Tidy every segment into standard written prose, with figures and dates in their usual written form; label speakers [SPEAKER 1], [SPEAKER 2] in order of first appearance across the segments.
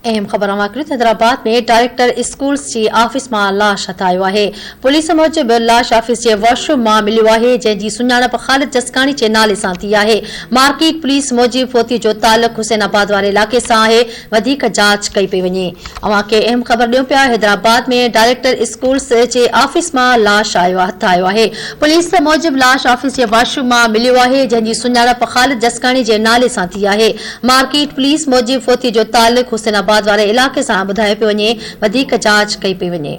[SPEAKER 1] अहम ख़बर हैदराबाद में डायरेक्टर स्कूल्स की ऑफिस में लाश हथायो है। पुलिस मूजिब लाश ऑफिस के वॉशरूम में मिलियो है, जैसी सुञाणप ख़ालिद जसकानी के नाले से थी है। मार्केट पुलिस मूजिब फोती जो ताल्लुक हुसैनाबाद वाले इलाके से है, वधिक जांच कई पई वञे। अवांखे अहम ख़बर ॾियूं पिया, हैदराबाद में डायरेक्टर स्कूल्स के ऑफिस में लाश हथायो है। पुलिस मूजिब लाश ऑफिस के वॉशरूम में मिलियो है, जैसी सुञाणप ख़ालिद जसकानी के नाले से थी है। मार्केट पुलिस मूजिब फोती जो ताल्लुक हुसैनाबाद वाले इलाके से बुधायो पियो वञे, वधिक जांच कई पई वञे।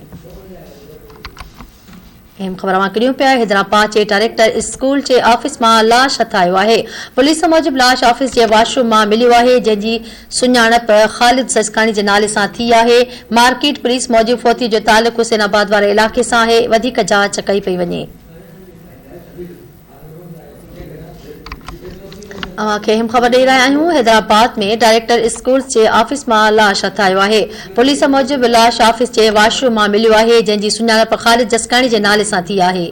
[SPEAKER 1] अहम ख़बर ॾियूं पिया, हैदराबाद के डायरेक्टर स्कूल के ऑफिस में लाश हथायो है। पुलिस मूजिब लाश ऑफिस के वॉशरूम में मिलियो है, जैसी सुञाणप ख़ालिद जसकानी के नाले से थी है। मार्केट पुलिस मूजिब फोती जो ताल्लुक हुसैनाबाद वाले इलाके से है, वधिक जांच कई पई वञे। अहम खबर दे रहा हूँ, हैदराबाद में डायरेक्टर स्कूल के ऑफिस में लाश हथायो है। पुलिस मूजिब लाश ऑफिस के वॉशरूम में मिलियो है, जैसी सुञाणप ख़ालिद जसकानी के नाले से थी है।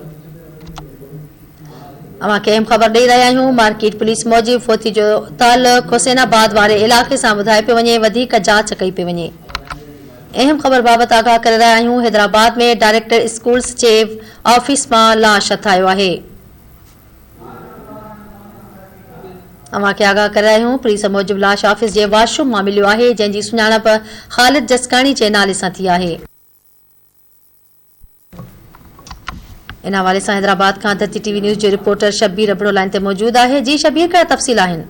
[SPEAKER 1] अहम खबर दे रहा हूँ, मार्केट पुलिस मूजिब फोती जो ताल्लुक हुसैनाबाद वाले इलाके से बुधायो पियो वञे, वधिक जांच कई पई वञे। अहम खबर बाबत आगाह कर रहा हूँ, हैदराबाद में डायरेक्टर स्कूल्स के ऑफिस में लाश हथायो है। आगाह कर रहा हूँ, पुलिस मूजिब लाश ऑफिस के वॉशरूम में मिलियो है, जैसी सुञाणप ख़ालिद जसकानी के नाले से थी है। इन हवाले से हैदराबाद का धरती टीवी न्यूज़ जो रिपोर्टर शब्बीर अबड़ो लाइन ते मौजूद है। जी शब्बीर, क्या तफसील है?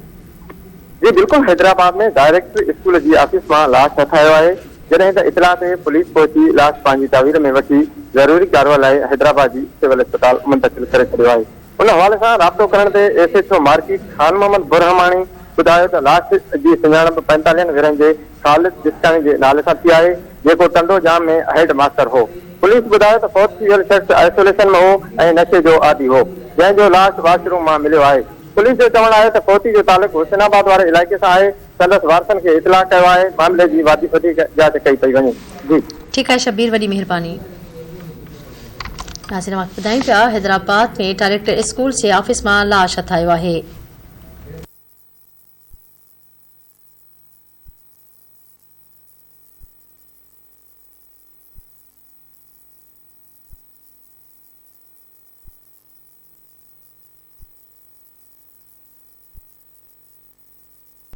[SPEAKER 2] जी बिल्कुल, हैदराबाद में डायरेक्टर स्कूल की ऑफिस में लाश हथायो है। जैसे त इतला ते पुलिस पहुंची लाश पांजी तावीर में वठी जरूरी कार्रवाई लाइ हैदराबाद की सिविल अस्पताल मुंतकिल करे छड़ियो है। उन हवाले से राब्तो करण ते एसएचओ मार्केट खान मोहम्मद बुरहमानी बुधायो त लाश की सुञाणप 45 वरनि के ख़ालिद जसकानी के नाले से थी है, जो टंडो जाम में हेड मास्टर हो। पुलिस बुधायो त फौत थियल शख्स आइसोलेशन में हो और नशे जो आदि हो, जैसो लाश वॉशरूम में मिलियो है। पुलिस जो चवण है त फोती जो ताल्लुक हुसैनाबाद वाले इलाके से है। संदस वारसन के इतला किया है, मामले की वधिक जांच कई पई वञे। जी
[SPEAKER 1] ठीक है शब्बीर, वडी मेहरबानी। नाज़रीन, आपको बताएं पिया, हैदराबाद में डायरेक्टर स्कूल से ऑफिस में लाश हथायो है।